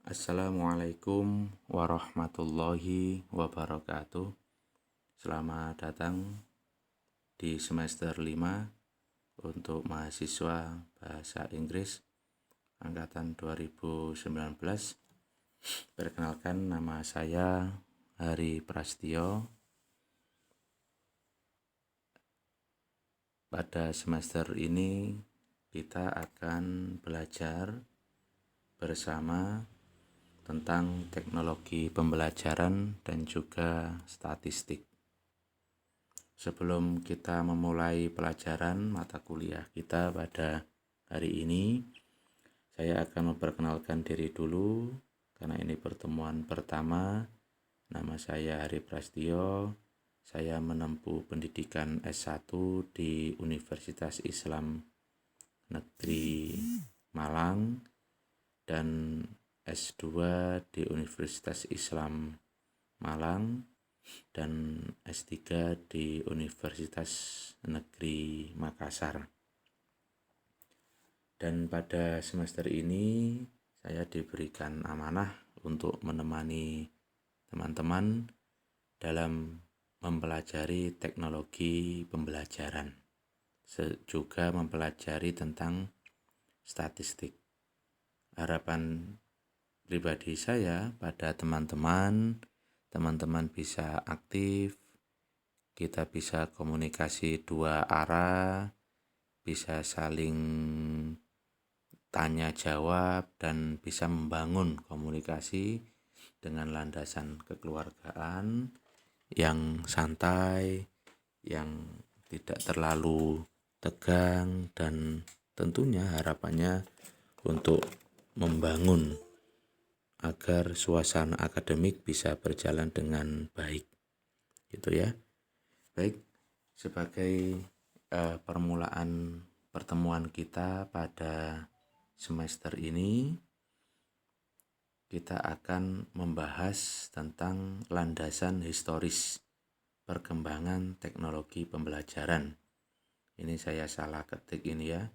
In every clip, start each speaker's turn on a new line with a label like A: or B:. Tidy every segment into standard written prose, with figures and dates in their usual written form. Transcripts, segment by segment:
A: Assalamualaikum warahmatullahi wabarakatuh. Selamat datang di semester 5 untuk mahasiswa bahasa Inggris angkatan 2019. Perkenalkan, nama saya Hari Prastio. Pada semester ini kita akan belajar bersama tentang teknologi pembelajaran dan juga statistik. Sebelum kita memulai pelajaran mata kuliah kita pada hari ini, saya akan memperkenalkan diri dulu karena ini pertemuan pertama. Nama saya Hari Prastio. Saya menempuh pendidikan S1 di Universitas Islam Negeri Malang dan S2 di Universitas Islam Malang dan S3 di Universitas Negeri Makassar. Dan pada semester ini saya diberikan amanah untuk menemani teman-teman dalam mempelajari teknologi pembelajaran, juga mempelajari tentang statistik. Harapan pribadi saya pada teman-teman bisa aktif, kita bisa komunikasi dua arah, bisa saling tanya jawab dan bisa membangun komunikasi dengan landasan kekeluargaan yang santai, yang tidak terlalu tegang, dan tentunya harapannya untuk membangun agar suasana akademik bisa berjalan dengan baik, gitu ya. Baik, sebagai permulaan pertemuan kita pada semester ini, kita akan membahas tentang landasan historis perkembangan teknologi pembelajaran. Ini saya salah ketik ini ya.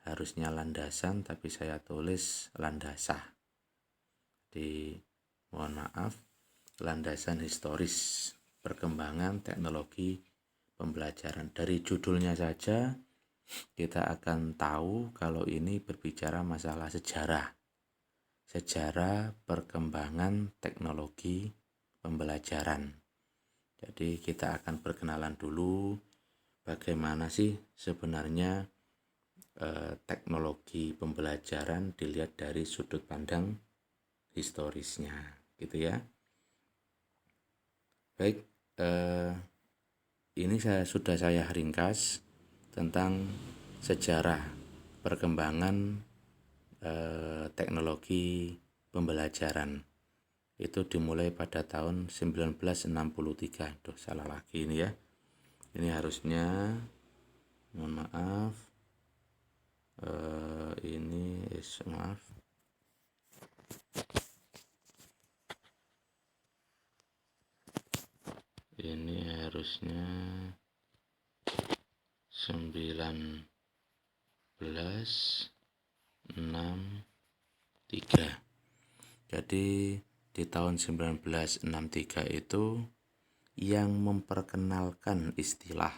A: Harusnya landasan tapi saya tulis landasah. Mohon maaf, landasan historis perkembangan teknologi pembelajaran. Dari judulnya saja kita akan tahu kalau ini berbicara masalah sejarah perkembangan teknologi pembelajaran. Jadi kita akan perkenalan dulu bagaimana sih sebenarnya teknologi pembelajaran dilihat dari sudut pandang historisnya, gitu ya. Baik, ini sudah saya ringkas tentang sejarah perkembangan teknologi pembelajaran. Itu dimulai pada tahun 1963. Salah lagi ini ya. Ini harusnya, mohon maaf, maaf. Ini harusnya 1963. Jadi di tahun 1963 itu yang memperkenalkan istilah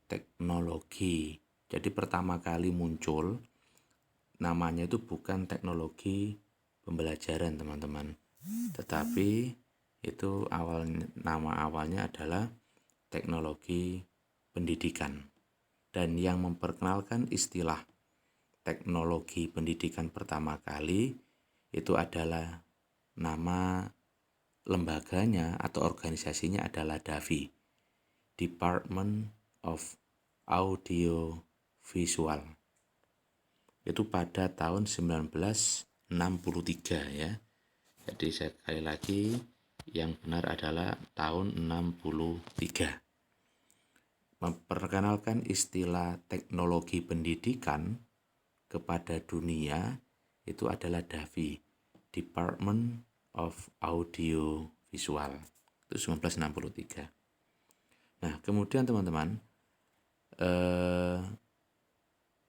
A: teknologi. Jadi pertama kali muncul namanya itu bukan teknologi pembelajaran, teman-teman. Tetapi itu nama awalnya adalah teknologi pendidikan. Dan yang memperkenalkan istilah teknologi pendidikan pertama kali itu adalah nama lembaganya atau organisasinya adalah DAVI, Department of Audio Visual. Itu pada tahun 1963 ya. Jadi sekali lagi yang benar adalah tahun 63. Memperkenalkan istilah teknologi pendidikan kepada dunia itu adalah DAVI, Department of Audio Visual. Itu 1963. Nah, kemudian teman-teman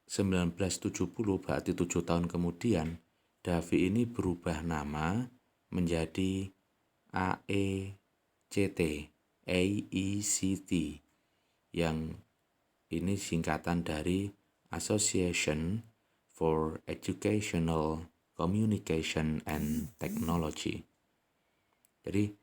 A: 1970 berarti 7 tahun kemudian DAVI ini berubah nama menjadi AECT, AECT, yang ini singkatan dari Association for Educational Communication and Technology. Jadi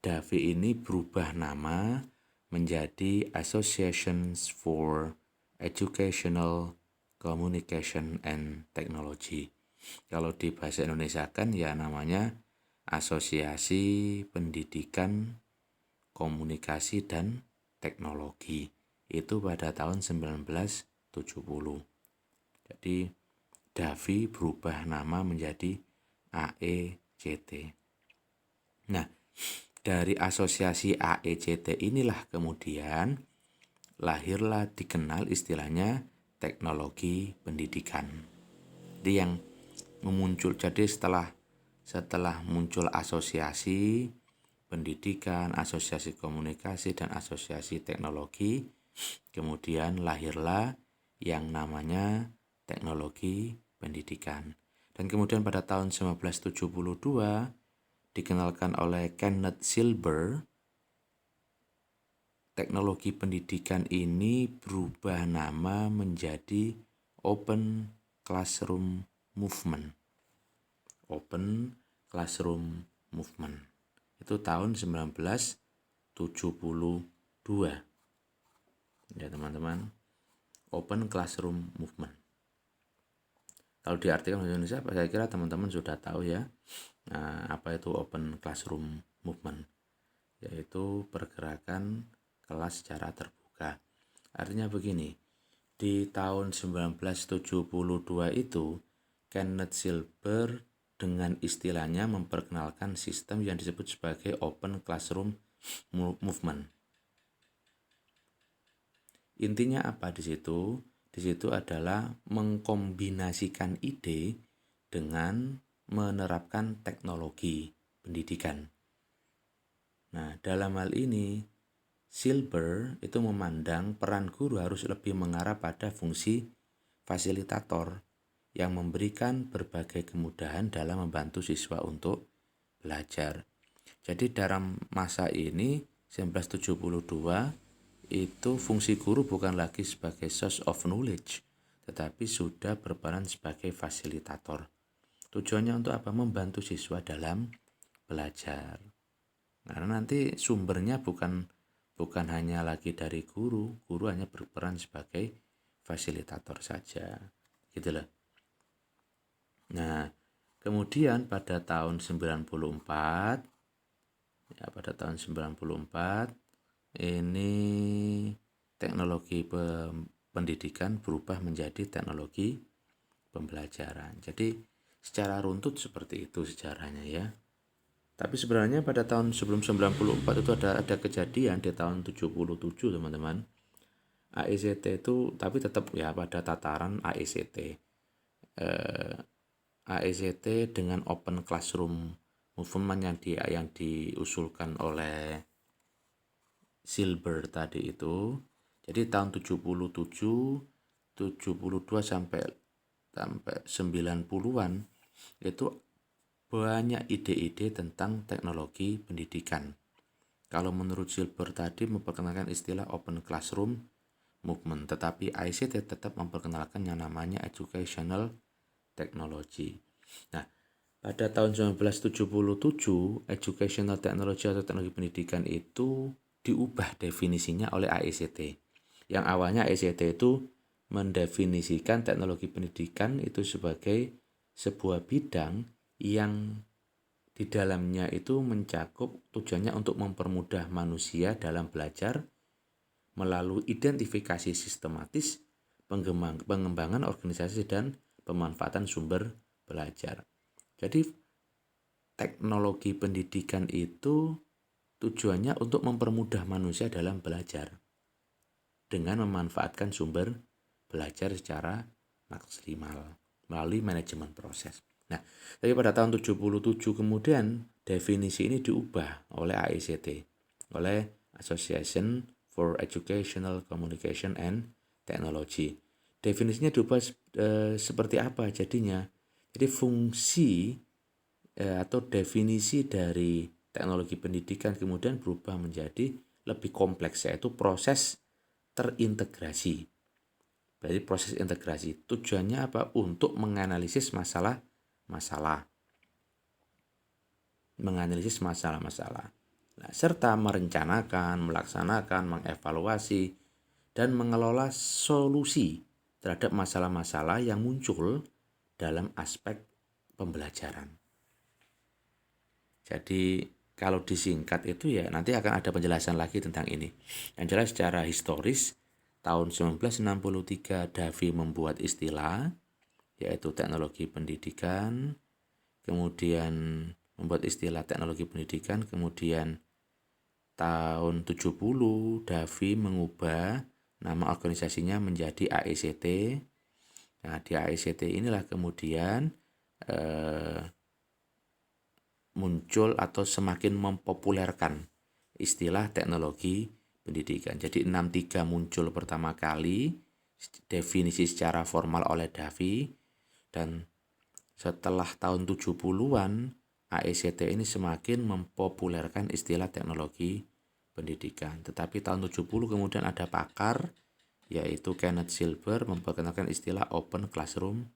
A: DAVI ini berubah nama menjadi Associations for Educational Communication and Technology. Kalau di bahasa Indonesia kan ya namanya Asosiasi Pendidikan Komunikasi dan Teknologi. Itu pada tahun 1970. Jadi DAVI berubah nama menjadi AECT. Nah, dari asosiasi AECT inilah kemudian lahirlah dikenal istilahnya teknologi pendidikan. Jadi yang memuncul, jadi setelah muncul asosiasi pendidikan, asosiasi komunikasi, dan asosiasi teknologi, kemudian lahirlah yang namanya teknologi pendidikan. Dan kemudian pada tahun 1972 dikenalkan oleh Kenneth Silber, teknologi pendidikan ini berubah nama menjadi Open Classroom Movement. Open Classroom Movement. Itu tahun 1972. Ya teman-teman, Open Classroom Movement. Kalau diartikan bahasa Indonesia, saya kira teman-teman sudah tahu ya. Nah, apa itu Open Classroom Movement? Yaitu pergerakan kelas secara terbuka. Artinya begini, di tahun 1972 itu Kenneth Silber dengan istilahnya memperkenalkan sistem yang disebut sebagai Open Classroom Movement. Intinya apa di situ? Di situ adalah mengkombinasikan ide dengan menerapkan teknologi pendidikan. Nah, dalam hal ini Silber itu memandang peran guru harus lebih mengarah pada fungsi fasilitator yang memberikan berbagai kemudahan dalam membantu siswa untuk belajar. Jadi dalam masa ini 1972 itu fungsi guru bukan lagi sebagai source of knowledge, tetapi sudah berperan sebagai fasilitator. Tujuannya untuk apa? Membantu siswa dalam belajar. Karena nanti sumbernya bukan hanya lagi dari guru hanya berperan sebagai fasilitator saja. Gitu loh. Nah, kemudian pada tahun 94 ini teknologi pendidikan berubah menjadi teknologi pembelajaran. Jadi secara runtut seperti itu sejarahnya ya. Tapi sebenarnya pada tahun sebelum 94 itu ada kejadian di tahun 77 teman-teman. AECT itu tapi tetap ya pada tataran AECT. AECT dengan Open Classroom Movement yang diusulkan oleh Silber tadi itu. Jadi tahun 77, 72 sampai 90-an itu banyak ide-ide tentang teknologi pendidikan. Kalau menurut Silber tadi memperkenalkan istilah Open Classroom Movement, tetapi ICT tetap memperkenalkan yang namanya Educational Technology. Nah, pada tahun 1977, Educational Technology atau teknologi pendidikan itu diubah definisinya oleh AECT. Yang awalnya AECT itu mendefinisikan teknologi pendidikan itu sebagai sebuah bidang yang di dalamnya itu mencakup tujuannya untuk mempermudah manusia dalam belajar melalui identifikasi sistematis, pengembangan organisasi dan pemanfaatan sumber belajar. Jadi teknologi pendidikan itu tujuannya untuk mempermudah manusia dalam belajar dengan memanfaatkan sumber belajar secara maksimal melalui manajemen proses. Nah, tapi pada tahun 77 kemudian definisi ini diubah oleh AECT, oleh Association for Educational Communication and Technology. Definisinya diubah seperti apa jadinya? Jadi fungsi atau definisi dari teknologi pendidikan kemudian berubah menjadi lebih kompleks, yaitu proses terintegrasi. Berarti proses integrasi tujuannya apa? Untuk menganalisis masalah-masalah. Nah, serta merencanakan, melaksanakan, mengevaluasi, dan mengelola solusi terhadap masalah-masalah yang muncul dalam aspek pembelajaran. Jadi kalau disingkat itu ya nanti akan ada penjelasan lagi tentang ini. Yang jelas secara historis tahun 1963 Davi membuat istilah yaitu teknologi pendidikan, kemudian membuat istilah teknologi pendidikan, kemudian tahun 70 Davi mengubah nama organisasinya menjadi AICT. Nah, di AICT inilah kemudian muncul atau semakin mempopulerkan istilah teknologi pendidikan. Jadi 63 muncul pertama kali definisi secara formal oleh Davi, dan setelah tahun 70-an AICT ini semakin mempopulerkan istilah teknologi pendidikan. Tetapi tahun 70 kemudian ada pakar yaitu Kenneth Silver memperkenalkan istilah Open Classroom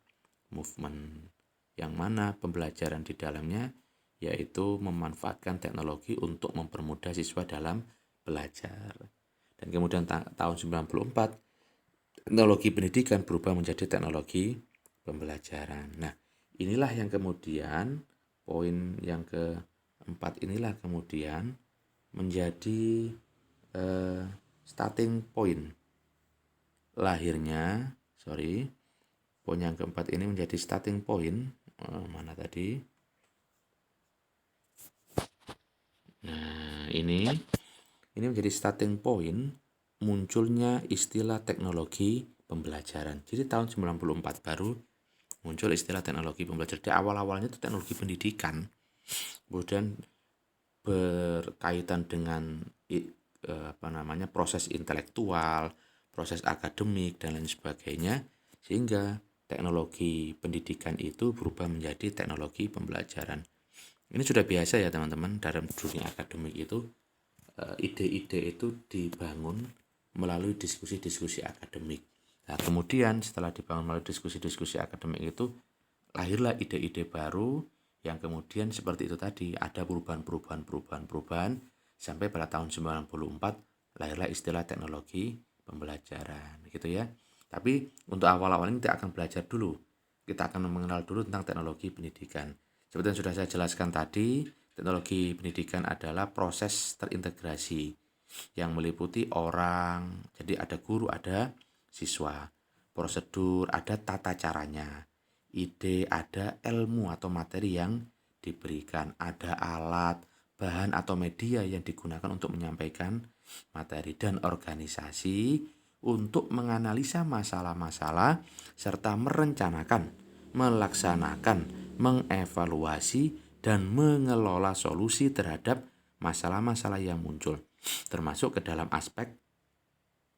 A: Movement, yang mana pembelajaran di dalamnya yaitu memanfaatkan teknologi untuk mempermudah siswa dalam belajar. Dan kemudian tahun 94 teknologi pendidikan berubah menjadi teknologi pembelajaran. Nah, inilah yang kemudian poin yang keempat inilah kemudian menjadi starting point lahirnya, poin yang keempat ini menjadi starting point mana tadi? Nah, ini menjadi starting point munculnya istilah teknologi pembelajaran. Jadi tahun 94 baru muncul istilah teknologi pembelajaran. Di awal-awalnya itu teknologi pendidikan. Kemudian berkaitan dengan proses intelektual, proses akademik dan lain sebagainya, sehingga teknologi pendidikan itu berubah menjadi teknologi pembelajaran. Ini sudah biasa ya teman-teman, dalam dunia akademik itu ide-ide itu dibangun melalui diskusi-diskusi akademik. Nah, kemudian setelah dibangun melalui diskusi-diskusi akademik itu lahirlah ide-ide baru yang kemudian seperti itu tadi, ada perubahan sampai pada tahun 94 lahirlah istilah teknologi pembelajaran gitu ya. Tapi untuk awal-awal ini kita akan belajar dulu. Kita akan mengenal dulu tentang teknologi pendidikan. Seperti yang sudah saya jelaskan tadi, teknologi pendidikan adalah proses terintegrasi yang meliputi orang, jadi ada guru, ada siswa, prosedur, ada tata caranya, ide, ada ilmu atau materi yang diberikan, ada alat, bahan atau media yang digunakan untuk menyampaikan materi, dan organisasi untuk menganalisa masalah-masalah serta merencanakan, melaksanakan, mengevaluasi, dan mengelola solusi terhadap masalah-masalah yang muncul, termasuk ke dalam aspek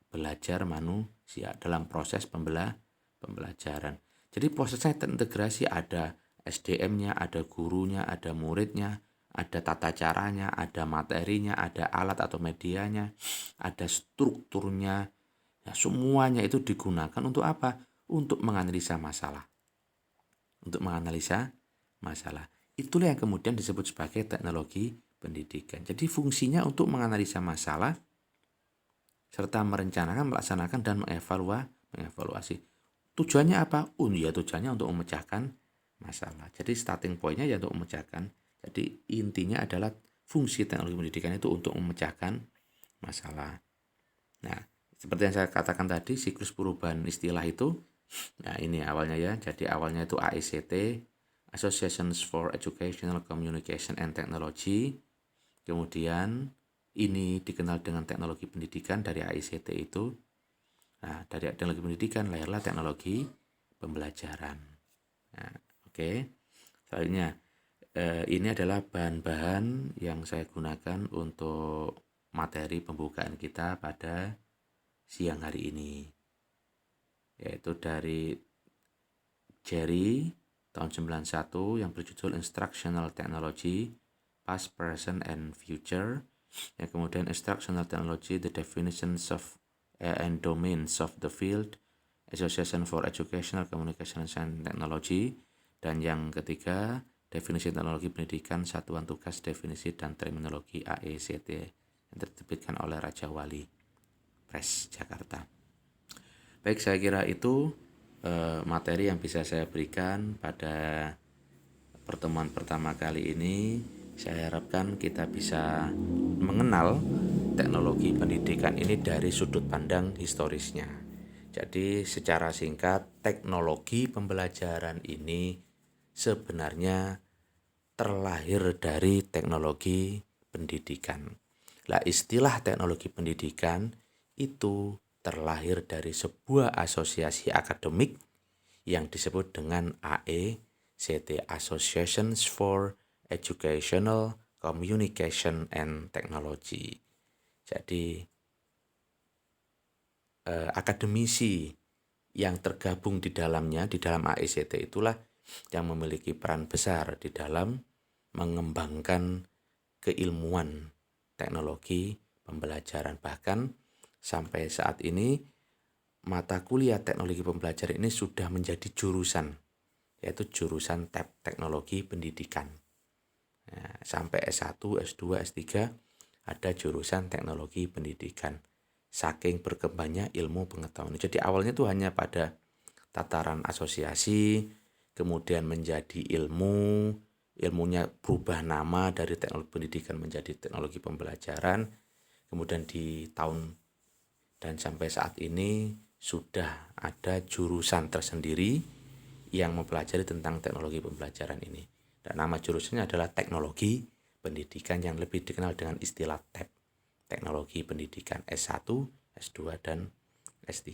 A: belajar manusia dalam proses pembelajaran. Jadi prosesnya terintegrasi, ada SDM-nya, ada gurunya, ada muridnya, ada tata caranya, ada materinya, ada alat atau medianya, ada strukturnya. Ya, semuanya itu digunakan untuk apa? Untuk menganalisa masalah. Itulah yang kemudian disebut sebagai teknologi pendidikan. Jadi fungsinya untuk menganalisa masalah serta merencanakan, melaksanakan, dan mengevaluasi. Tujuannya apa? Tujuannya untuk memecahkan masalah. Jadi starting point-nya ya untuk memecahkan. Jadi intinya adalah fungsi teknologi pendidikan itu untuk memecahkan masalah. Nah, seperti yang saya katakan tadi, siklus perubahan istilah itu, nah ini awalnya ya. Jadi awalnya itu AICT, Associations for Educational Communication and Technology. Kemudian ini dikenal dengan teknologi pendidikan dari AICT itu. Nah, dari teknologi pendidikan lahirlah teknologi pembelajaran. Nah, oke. Selanjutnya, ini adalah bahan-bahan yang saya gunakan untuk materi pembukaan kita pada siang hari ini, yaitu dari Jerry tahun 91 yang berjudul Instructional Technology, Past, Present, and Future. Yang kemudian Instructional Technology, The Definitions of and Domains of the Field, Association for Educational Communication and Technology. Dan yang ketiga, Definisi Teknologi Pendidikan, Satuan Tugas Definisi dan Terminologi AECT yang diterbitkan oleh Raja Wali Press Jakarta. Baik, saya kira itu materi yang bisa saya berikan pada pertemuan pertama kali ini. Saya harapkan kita bisa mengenal teknologi pendidikan ini dari sudut pandang historisnya. Jadi secara singkat, teknologi pembelajaran ini sebenarnya terlahir dari teknologi pendidikan. Lah, istilah teknologi pendidikan itu terlahir dari sebuah asosiasi akademik yang disebut dengan AECT, Associations for Educational Communication and Technology. Jadi akademisi yang tergabung di dalamnya, di dalam AECT itulah yang memiliki peran besar di dalam mengembangkan keilmuan teknologi pembelajaran. Bahkan sampai saat ini mata kuliah teknologi pembelajaran ini sudah menjadi jurusan, yaitu jurusan teknologi pendidikan. Nah, sampai S1, S2, S3 ada jurusan teknologi pendidikan. Saking berkembangnya ilmu pengetahuan. Jadi awalnya itu hanya pada tataran asosiasi, kemudian menjadi ilmunya berubah nama dari teknologi pendidikan menjadi teknologi pembelajaran. Kemudian di tahun dan sampai saat ini sudah ada jurusan tersendiri yang mempelajari tentang teknologi pembelajaran ini. Dan nama jurusannya adalah teknologi pendidikan yang lebih dikenal dengan istilah TEP, teknologi pendidikan S1, S2, dan S3.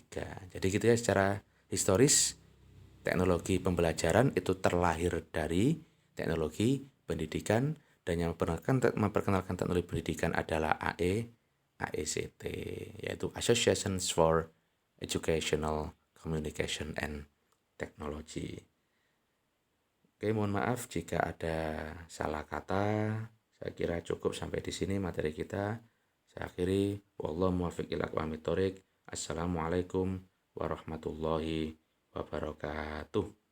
A: Jadi gitu ya, secara historis teknologi pembelajaran itu terlahir dari teknologi pendidikan, dan yang memperkenalkan teknologi pendidikan adalah AECT, yaitu Associations for Educational Communication and Technology. Oke, mohon maaf jika ada salah kata. Saya kira cukup sampai di sini materi kita. Saya akhiri, wallahu muwaffiq ila aqwamit thoriq. Assalamualaikum warahmatullahi wabarakatuh.